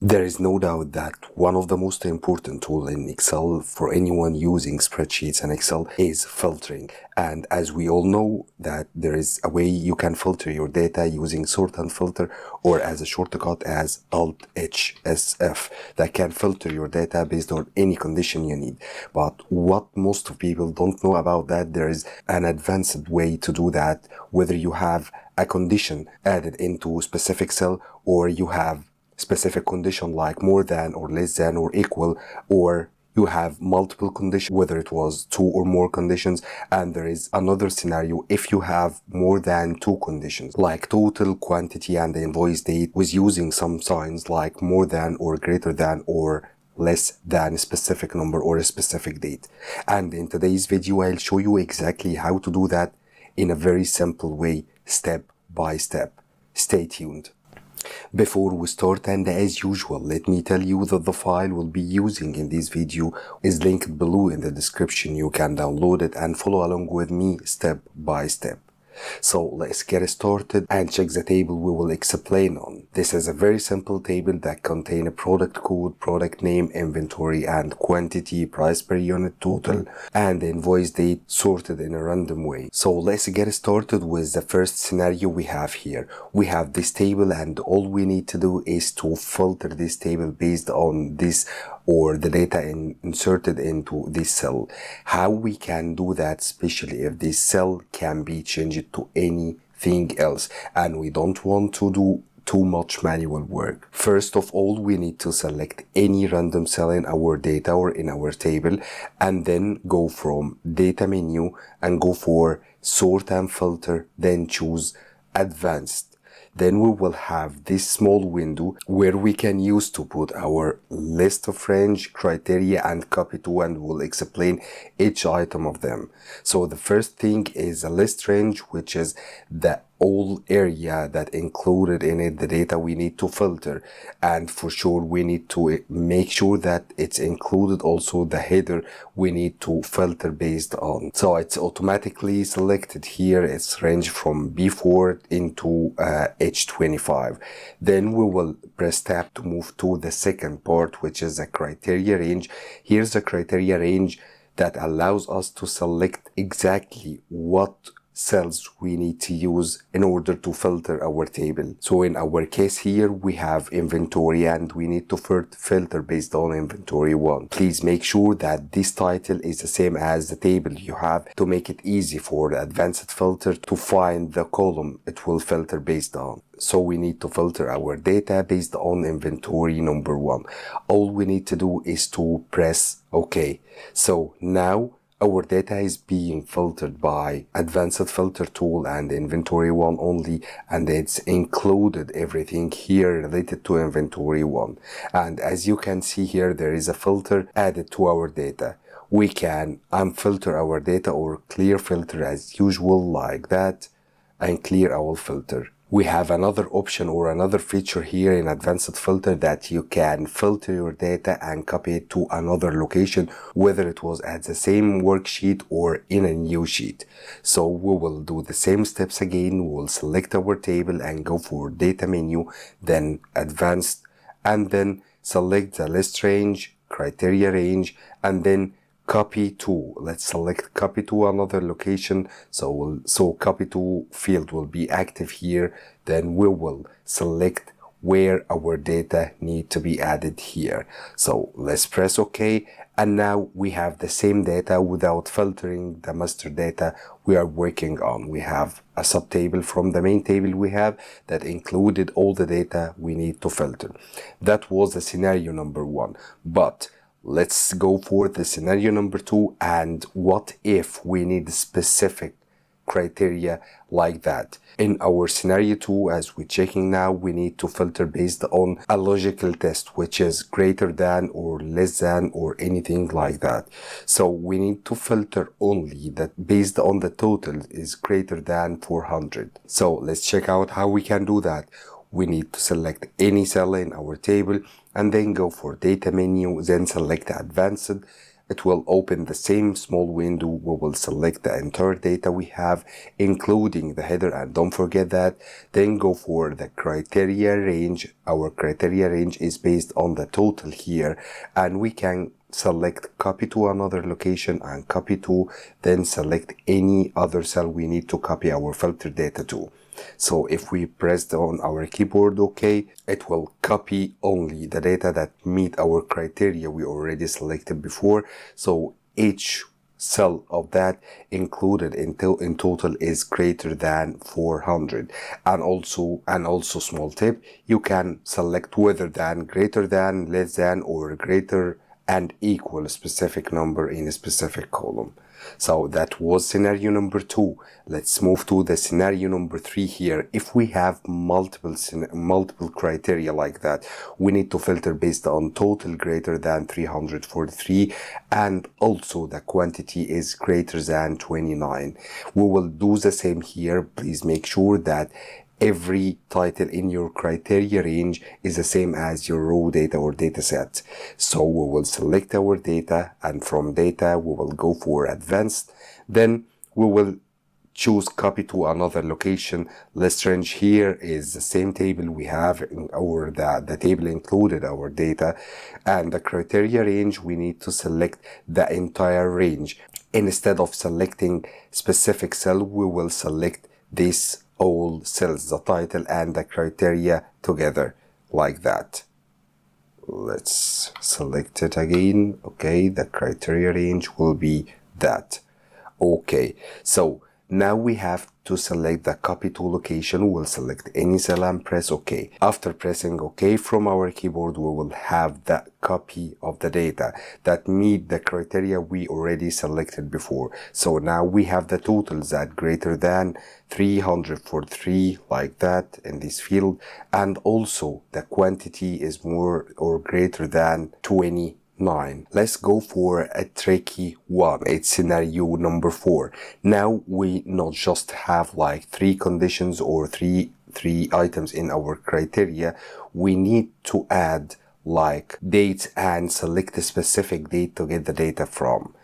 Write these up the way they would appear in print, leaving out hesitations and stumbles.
There is no doubt that one of the most important tools in Excel for anyone using spreadsheets and Excel is filtering. And as we all know that there is a way you can filter your data using sort and filter, or as a shortcut as Alt-HSF, that can filter your data based on any condition you need. But what most of people don't know about that, there is an advanced way to do that, whether you have a condition added into a specific cell or you have specific condition like more than or less than or equal, or you have multiple conditions, whether it was two or more conditions. And there is another scenario if you have more than two conditions like total, quantity, and the invoice date, with using some signs like more than or greater than or less than a specific number or a specific date. And in today's video I'll show you exactly how to do that in a very simple way, step by step. Stay tuned. Before we start, and as usual, let me tell you that the file we'll be using in this video is linked below in the description. You can download it and follow along with me step by step. So let's get started and check the table we will explain on. This is a very simple table that contains a product code, product name, inventory and quantity, price per unit, total, and the invoice date sorted in a random way. So let's get started with the first scenario we have here. We have this table and all we need to do is to filter this table based on this or the data inserted into this cell. How we can do that, especially if this cell can be changed to anything else and we don't want to do too much manual work. First of all, we need to select any random cell in our data or in our table and then go from data menu and go for sort and filter, then choose advanced. Then we will have this small window where we can use to put our list of range, criteria and copy to, and we'll explain each item of them. So the first thing is a list range, which is the all area that included in it the data we need to filter, and for sure we need to make sure that it's included also the header we need to filter based on. So it's automatically selected here. It's range from B4 into H25. Then we will press tab to move to the second part, which is a criteria range. Here's the criteria range that allows us to select exactly what cells we need to use in order to filter our table. So in our case here we have inventory and we need to filter based on inventory 1. Please make sure that this title is the same as the table you have to make it easy for the advanced filter to find the column it will filter based on. So we need to filter our data based on inventory number 1. All we need to do is to press OK. So now our data is being filtered by advanced filter tool and inventory 1 only, and it's included everything here related to inventory 1. And as you can see here, there is a filter added to our data. We can unfilter our data or clear filter as usual like that and clear our filter. We have another option or another feature here in advanced filter that you can filter your data and copy it to another location, whether it was at the same worksheet or in a new sheet. So we will do the same steps again. We will select our table and go for data menu, then advanced, and then select the list range, criteria range, and then copy to. Let's select copy to another location. So copy to field will be active here. Then we will select where our data need to be added here. So let's press OK. And now we have the same data without filtering the master data we are working on. We have a subtable from the main table we have that included all the data we need to filter. That was the scenario number 1. But let's go for the scenario number 2. And what if we need specific criteria like that? In our scenario 2, as we're checking now, we need to filter based on a logical test, which is greater than or less than or anything like that. So we need to filter only that based on the total is greater than 400. So let's check out how we can do that. We need to select any cell in our table and then go for data menu, then select advanced, it will open the same small window. We will select the entire data we have, including the header, and don't forget that. Then go for the criteria range. Our criteria range is based on the total here, and we can select copy to another location and copy to, then select any other cell we need to copy our filter data to. So if we press on our keyboard OK, it will copy only the data that meet our criteria we already selected before. So each cell of that included in total is greater than 400. And also small tip, you can select whether than, greater than, less than, or greater and equal a specific number in a specific column. So that was scenario number 2. Let's move to the scenario number 3 here. If we have multiple criteria like that, we need to filter based on total greater than 343 and also the quantity is greater than 29. We will do the same here. Please make sure that every title in your criteria range is the same as your raw data or data set. So we will select our data, and from data we will go for advanced. Then we will choose copy to another location. List range here is the same table we have in our the table included our data, and the criteria range we need to select the entire range. Instead of selecting specific cell, we will select this all cells, the title and the criteria together, like that. Let's select it again. Okay, the criteria range will be that. Okay, so now we have to select the copy to location. We'll select any cell and press OK. After pressing OK from our keyboard, we will have the copy of the data that meet the criteria we already selected before. So now we have the totals that greater than 343 like that in this field, and also the quantity is more or greater than 29. Let's go for a tricky one. It's scenario number 4. Now we not just have like 3 conditions or three items in our criteria. We need to add like dates and select a specific date to get the data from.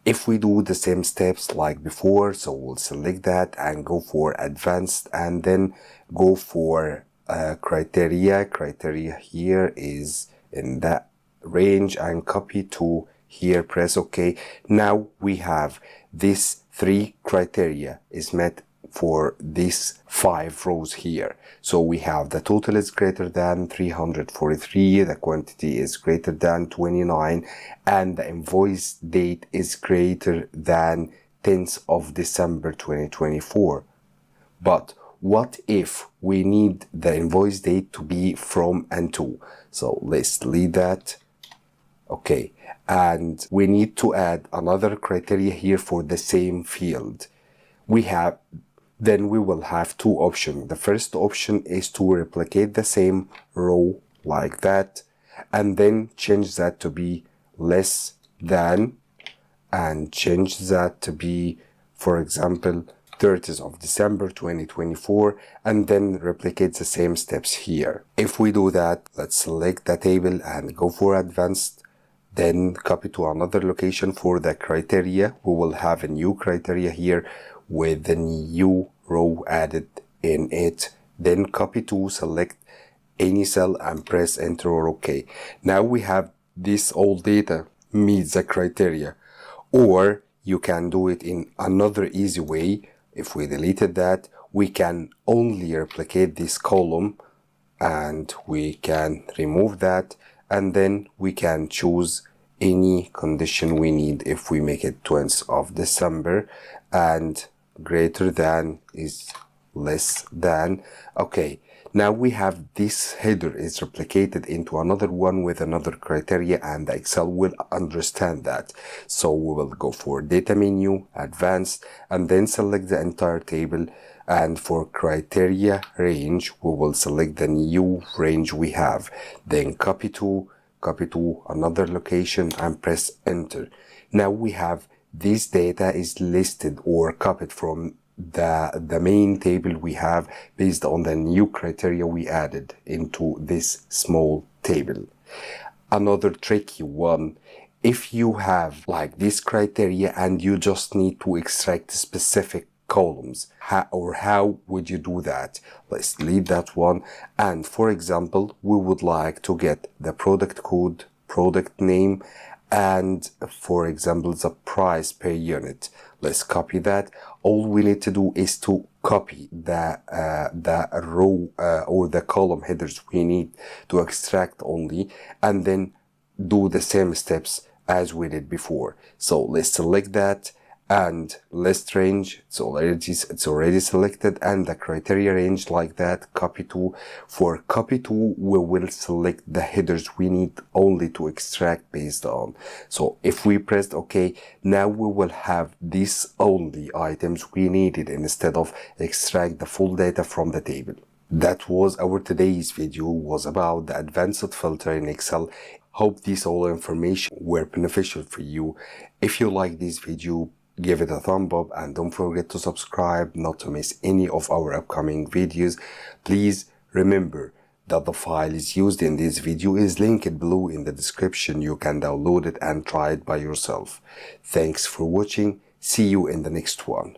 If we do the same steps like before, so we'll select that and go for advanced, and then go for criteria. Criteria here is in that range and copy to here, press OK. Now we have this 3 criteria is met for these 5 rows here. So we have the total is greater than 343, the quantity is greater than 29, and the invoice date is greater than 10th of December 2024. But what if we need the invoice date to be from and to? So let's delete that. Okay, and we need to add another criteria here for the same field. Then we will have 2 options. The first option is to replicate the same row like that, and then change that to be less than, and change that to be, for example, 30th of December 2024, and then replicate the same steps here. If we do that, let's select the table and go for advanced. Then copy to another location for the criteria. We will have a new criteria here with the new row added in it. Then copy to, select any cell and press enter or OK. Now we have this old data meets the criteria. Or you can do it in another easy way. If we deleted that, we can only replicate this column, and we can remove that, and then we can choose any condition we need. If we make it 20th of December and greater than is less than. Okay, now we have this header is replicated into another one with another criteria, and the Excel will understand that. So we will go for data menu, advanced, and then select the entire table. And for criteria range, we will select the new range we have. Then copy to another location and press enter. Now we have this data is listed or copied from the main table we have based on the new criteria we added into this small table. Another tricky one If you have like this criteria and you just need to extract specific columns, how would you do that? Let's leave that one. And for example, we would like to get the product code, product name, and for example the price per unit. Let's copy that. All we need to do is to copy the row or the column headers we need to extract only, and then do the same steps as we did before. So let's select that, and list range, it's already selected, and the criteria range like that, copy to. For copy to, we will select the headers we need only to extract based on. So if we pressed OK, now we will have these only items we needed instead of extract the full data from the table. That was our today's video, was about the advanced filter in Excel. Hope this all information were beneficial for you. If you like this video, give it a thumb up and don't forget to subscribe not to miss any of our upcoming videos. Please remember that the file is used in this video is linked below in the description. You can download it and try it by yourself. Thanks for watching. See you in the next one.